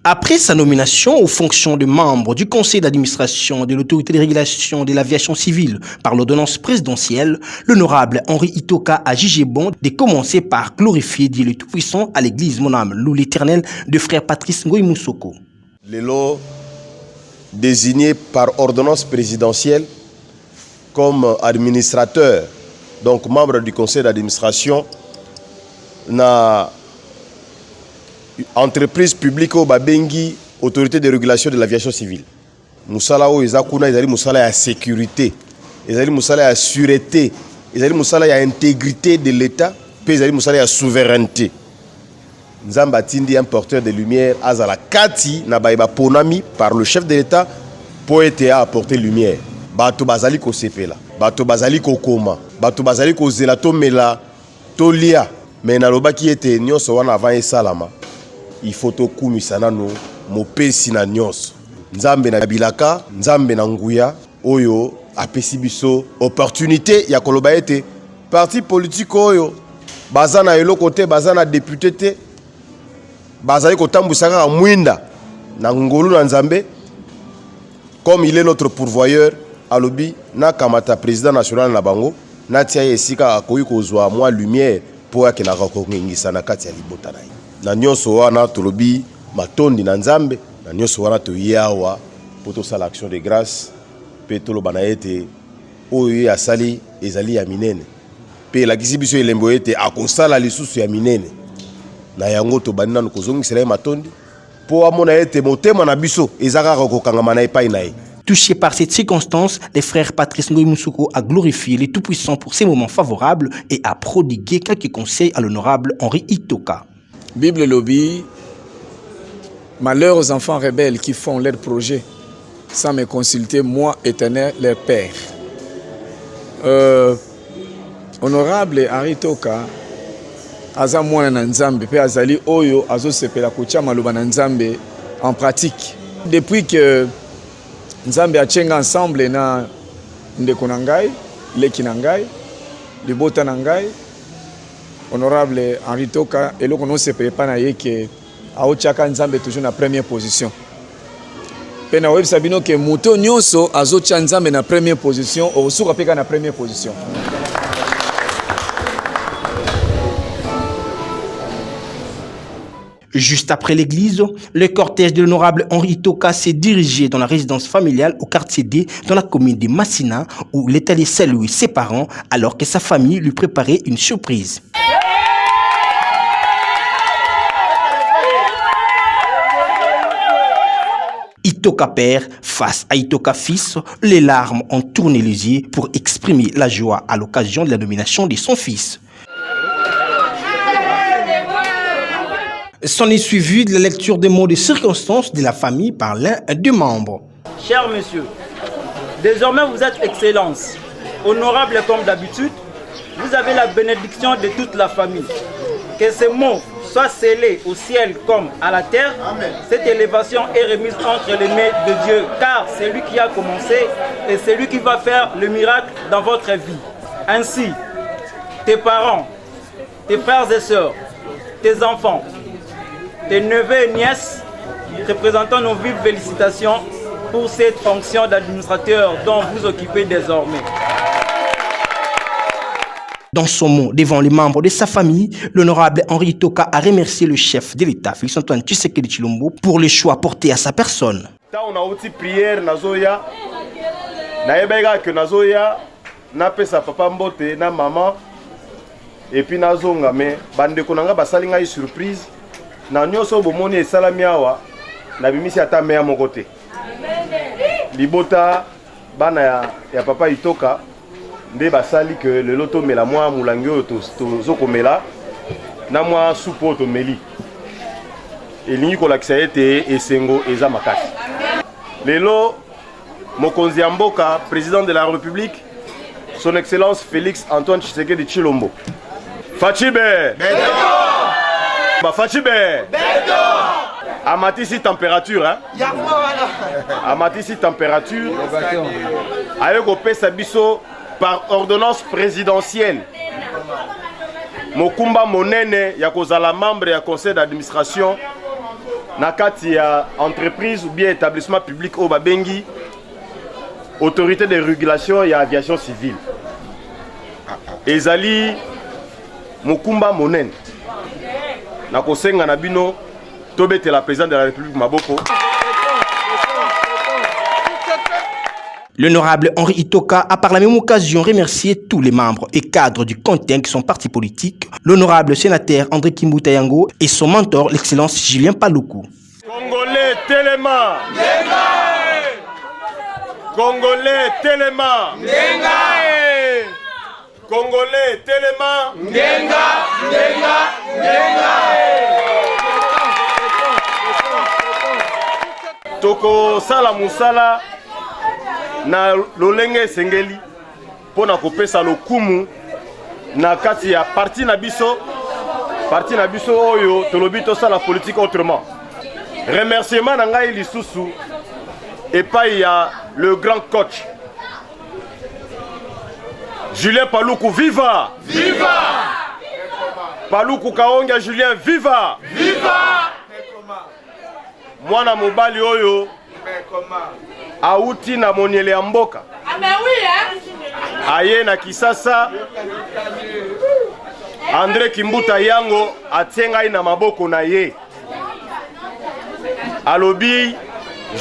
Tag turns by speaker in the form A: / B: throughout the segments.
A: Après sa nomination aux fonctions de membre du conseil d'administration de l'autorité de régulation de l'aviation civile par l'ordonnance présidentielle, l'honorable Henri Itoka a jugé bon de commencer par glorifier Dieu le Tout-Puissant à l'église Mon âme loue l'Éternel de frère Patrice Ngoï Moussoko.
B: Les lots désignés par ordonnance présidentielle comme administrateur, donc membre du conseil d'administration, n'a entreprise publique au Babengi, autorité de régulation de l'aviation civile. Moussala o ezakuna ezali moussala ya sécurité, ezali moussala ya sûreté, ezali moussala ya intégrité de l'État, puis ezali moussala ya souveraineté. Nzamba tindi un porteur de lumière azala kati na baiba ponami par le chef de l'État pour être apporter lumière. Bato bazali ko sepela, bato bazali ko koma, bato bazali ko zela to mela to lia, mais na lobaki ete nyonso wana avant esalama. Il faut to kumisana no mopesi na nyonso. Nzambe na bilaka, nzambe na nguya, oyo apesi biso opportunité ya koloba ete parti politique oyo bazana eloko te, bazana député te, bazali kotambusaka mwinda na ngolu na nzambe comme il est notre pourvoyeur alobi na kamata président national na bango na tia esika akoyi kozwa mwa lumière po yake na kokongisa na kati ya libota na ye. Na nyonso wana tolobi matondi na nzambe, na nyonso wana toyawa po tosala action de grâce pe toloba na ete oyo asali ezali ya minene pe lakisi biso elembo ete akosala lisusu ya minene na yango tobandi nanu kozongisela ye matondi po amona ete motema na biso ezaka kokangama na epai na ye.
A: Touché par cette circonstance, le frère Patrice Ngoï Moussoko a glorifié les Tout-Puissants pour ces moments favorables et a prodigué quelques conseils à l'honorable Henri Itoka.
C: Bible lobby, malheur aux enfants rebelles qui font leurs projets sans me consulter, moi, éternel, leur père. Honorable Henri Itoka, aza mwana na nzambe, pe azali oyo azo sepela kucha maluba na nzambe en pratique. Depuis que nzambe a tchenga ensemble na ndeko na ngai, leki na ngai, libota na ngai, honorable Henri Itoka, et là on se prépare na yeke aochaka nzambe toujours na première position. Pena web sabino ke moto nyonso azocha nzambe na première position, osuka peka na première position.
A: Juste après l'église, le cortège de l'honorable Henri Itoka s'est dirigé dans la résidence familiale au quartier D, dans la commune de Massina, où il est allé saluer ses parents alors que sa famille lui préparait une surprise. Itoka père face à Itoka fils, les larmes ont tourné les yeux pour exprimer la joie à l'occasion de la nomination de son fils. S'en est suivi de la lecture des mots de circonstances de la famille par l'un des membres.
D: Cher monsieur, désormais vous êtes Excellence, honorable comme d'habitude, vous avez la bénédiction de toute la famille. Que ces mots soient scellés au ciel comme à la terre. Amen. Cette élévation est remise entre les mains de Dieu, car c'est lui qui a commencé et c'est lui qui va faire le miracle dans votre vie. Ainsi, tes parents, tes frères et sœurs, tes enfants, tes neveux et nièces, représentant nos vives félicitations pour cette fonction d'administrateur dont vous occupez désormais.
A: Dans son mot devant les membres de sa famille, l'honorable Henri Itoka a remercié le chef de l'État, Félix Antoine Tshisekedi Tshilombo, pour le choix porté à sa personne.
B: On a aussi prière nazoya, naebega que nazoya, na pesa papa mbote na maman, et puis nazonga mais bande konanga basali ngai surprise, na nyoso bomoni esalami awa, na bimisi ata meya mokote. Libota bana ya papa Itoka. Nde basali que le loto mela moi mulangi to komela na moi soupo to meli elingi kolakisa ete esengo eza makasi. Lelo mokonzi ya mboka président de la République son excellence Félix Antoine Tshisekedi Tshilombo. Fachibe beto ba fachibe beto amatisi température hein. amatisi température ayeko pesa biso par ordonnance présidentielle mokumba monene ya kozala membre ya conseil d'administration na kati ya entreprise ou bien établissement public au babengi autorité de régulation ya aviation civile ezali mokumba monene na kosenga na bino tobetela président de la République maboko.
A: L'honorable Henri Itoka a par la même occasion remercié tous les membres et cadres du CONTEN qui sont partis politiques, l'honorable sénateur André Kimbuta Yango et son mentor, l'excellence Julien Paluku.
B: Congolais Téléma Congolais Téléma Congolais Téléma Toko sala musala na lolenge sengeli pona kopesa lokumu na kati ya parti na biso oyo tolobi tosala politique autrement. Remerciement na ngai lisusu epai ya le grand coach Julien Paluku, viva! Viva! Paluku Kaonga Julien, viva! Viva! Mwana mobali oyo auti na moniele ya mboka aye na Kisasa André Kimbuta Yango atiengai na maboko na ye alobi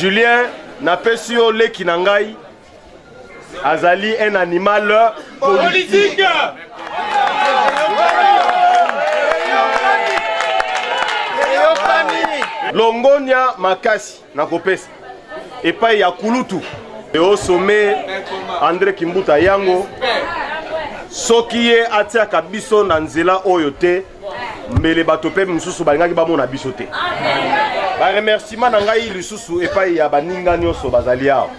B: Julien na pesio leki na ngai azali un animal politique. Longonia makasi na kopesa epai ya kulutu e au sommet André Kimbuta Yango soki ye atiaka biso na nzela oyo te mbele bato pe misusu balingaki bamona biso te. Ba remerciement na ngai lisusu epai ya baninga nyonso bazali awa.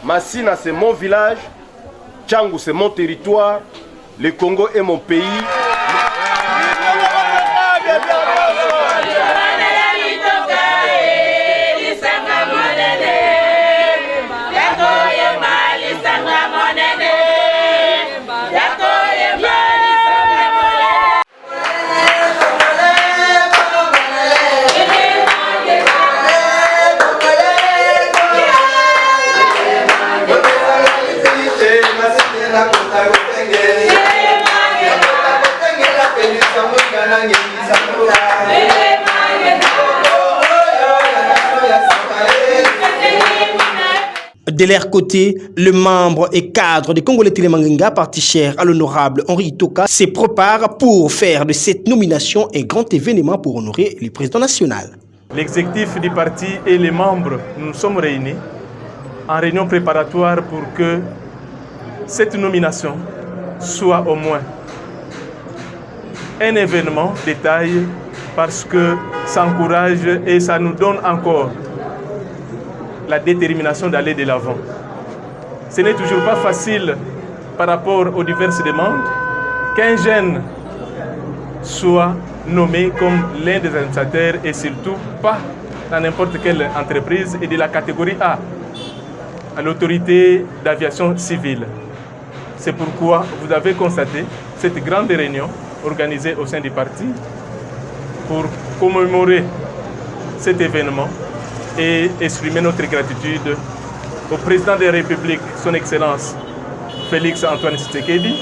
B: Massina c'est mon village, Tchangou c'est mon territoire, le Congo est mon pays.
A: De leur côté, le membre et cadre du Congolais Télémangenga, parti cher à l'honorable Henri Itoka, se prépare pour faire de cette nomination un grand événement pour honorer le président national.
E: L'exécutif du parti et les membres, nous sommes réunis en réunion préparatoire pour que cette nomination soit au moins un événement de taille parce que ça encourage et ça nous donne encore la détermination d'aller de l'avant. Ce n'est toujours pas facile par rapport aux diverses demandes qu'un jeune soit nommé comme l'un des administrateurs et surtout pas dans n'importe quelle entreprise et de la catégorie A, à l'autorité d'aviation civile. C'est pourquoi vous avez constaté cette grande réunion organisée au sein du parti pour commémorer cet événement et exprimer notre gratitude au président de la République, son Excellence Félix Antoine Tshisekedi,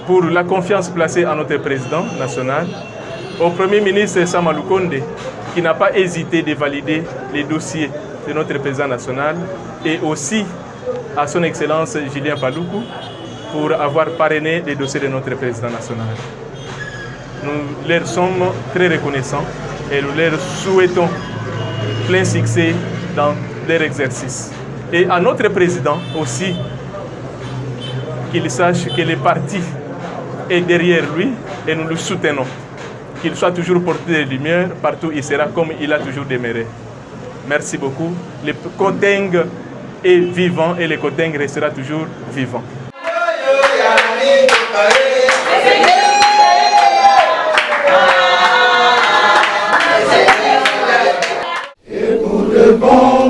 E: pour la confiance placée en notre président national, au Premier ministre Sama Lukonde, qui n'a pas hésité de valider les dossiers de notre président national, et aussi à son Excellence Julien Paluku, pour avoir parrainé les dossiers de notre président national. Nous leur sommes très reconnaissants et nous leur souhaitons plein succès dans leur exercice. Et à notre président aussi, qu'il sache que le parti est derrière lui et nous le soutenons. Qu'il soit toujours porté de lumière partout où il sera comme il a toujours demeuré. Merci beaucoup. Le Koteng est vivant et le Koteng restera toujours vivant.
F: Et pour le bon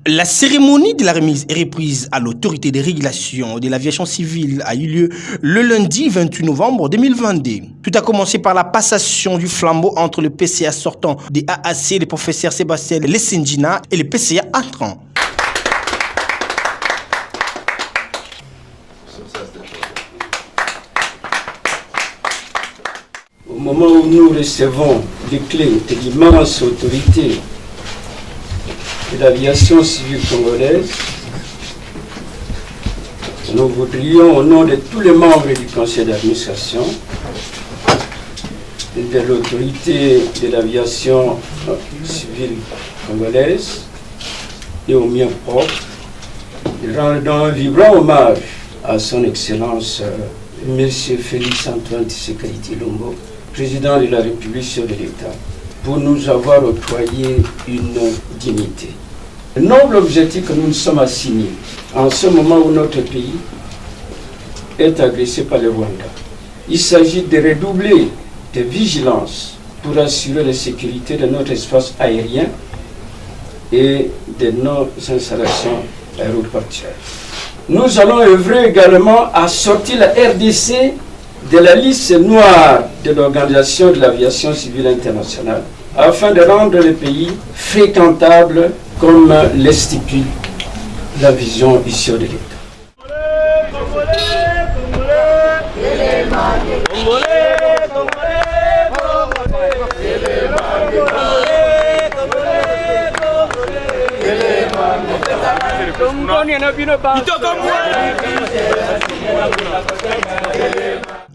A: La cérémonie de la remise et reprise à l'autorité de régulation de l'aviation civile a eu lieu le lundi 28 novembre 2022. Tout a commencé par la passation du flambeau entre le PCA sortant des AAC, le professeur Sébastien Lesendina, et le PCA entrant.
F: Au moment où nous recevons les clés de l'immense autorité de l'aviation civile congolaise, nous voudrions, au nom de tous les membres du conseil d'administration et de l'autorité de l'aviation civile congolaise et au mien propre, rendre un vibrant hommage à son Excellence M. Félix Antoine Tshisekedi Tshilombo, président de la République chef de l'État, pour nous avoir octroyé une dignité. Le noble objectif que nous nous sommes assignés en ce moment où notre pays est agressé par le Rwanda. Il s'agit de redoubler de vigilance pour assurer la sécurité de notre espace aérien et de nos installations aéroportuaires. Nous allons œuvrer également à sortir la RDC de la liste noire de l'Organisation de l'aviation civile internationale afin de rendre le pays fréquentable comme le stipule la vision issue de l'État.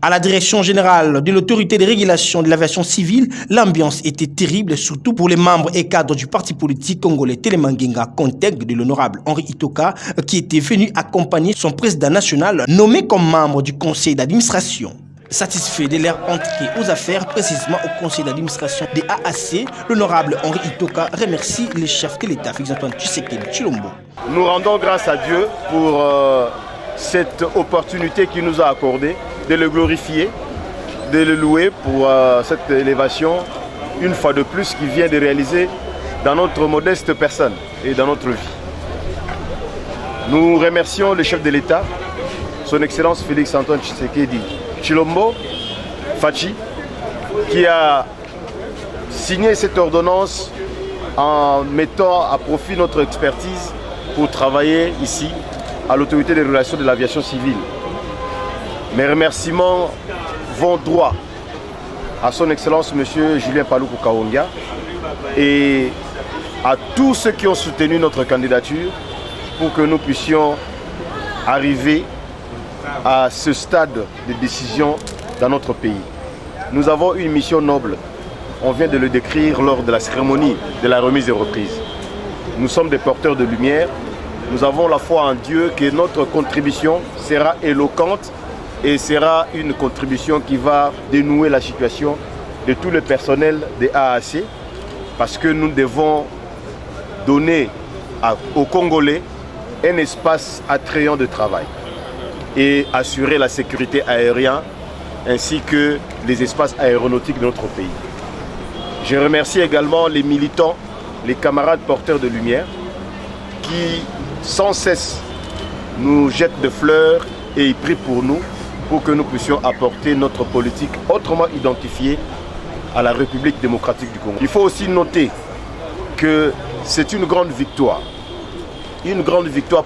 A: À la direction générale de l'autorité de régulation de l'aviation civile, l'ambiance était terrible, surtout pour les membres et cadres du parti politique congolais Telemangenga Conteg de l'honorable Henri Itoka, qui était venu accompagner son président national nommé comme membre du conseil d'administration. Satisfait de leur entrée aux affaires, précisément au conseil d'administration des AAC, l'honorable Henri Itoka remercie le chef de l'État, Félix Antoine Tshisekedi Tshilombo.
B: Nous rendons grâce à Dieu pour cette opportunité qu'il nous a accordée de le glorifier, de le louer pour cette élévation, une fois de plus, qu'il vient de réaliser dans notre modeste personne et dans notre vie. Nous remercions le chef de l'État, son Excellence Félix Antoine Tshisekedi Tshilombo, Fachi, qui a signé cette ordonnance en mettant à profit notre expertise pour travailler ici à l'autorité des relations de l'aviation civile. Mes remerciements vont droit à son Excellence M. Julien Paluku Kahongya et à tous ceux qui ont soutenu notre candidature pour que nous puissions arriver à ce stade de décision dans notre pays. Nous avons une mission noble. On vient de le décrire lors de la cérémonie de la remise et reprise. Nous sommes des porteurs de lumière. Nous avons la foi en Dieu que notre contribution sera éloquente et sera une contribution qui va dénouer la situation de tout le personnel des AAC, parce que nous devons donner aux Congolais un espace attrayant de travail et assurer la sécurité aérienne ainsi que les espaces aéronautiques de notre pays. Je remercie également les militants, les camarades porteurs de lumière qui sans cesse nous jettent de fleurs et y prient pour nous pour que nous puissions apporter notre politique autrement identifiée à la République démocratique du Congo. Il faut aussi noter que c'est une grande victoire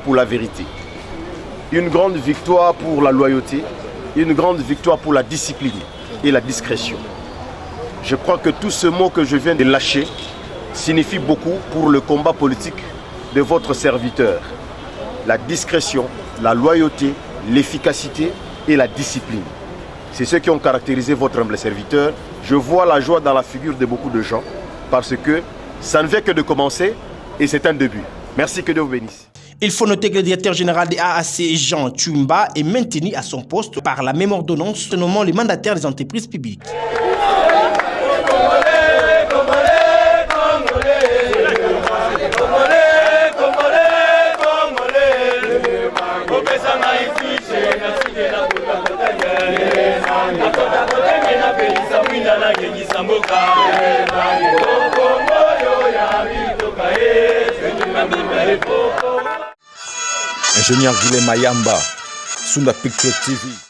B: pour la vérité, une grande victoire pour la loyauté, une grande victoire pour la discipline et la discrétion. Je crois que tout ce mot que je viens de lâcher signifie beaucoup pour le combat politique de votre serviteur. La discrétion, la loyauté, l'efficacité et la discipline. C'est ce qui ont caractérisé votre humble serviteur. Je vois la joie dans la figure de beaucoup de gens parce que ça ne fait que de commencer et c'est un début. Merci, que Dieu vous bénisse.
A: Il faut noter que le directeur général des AAC, Jean Tchumba, est maintenu à son poste par la même ordonnance nommant les mandataires des entreprises publiques.
G: Samboka
C: Ingénieur Guilhem Mayamba, Sunda Picture TV.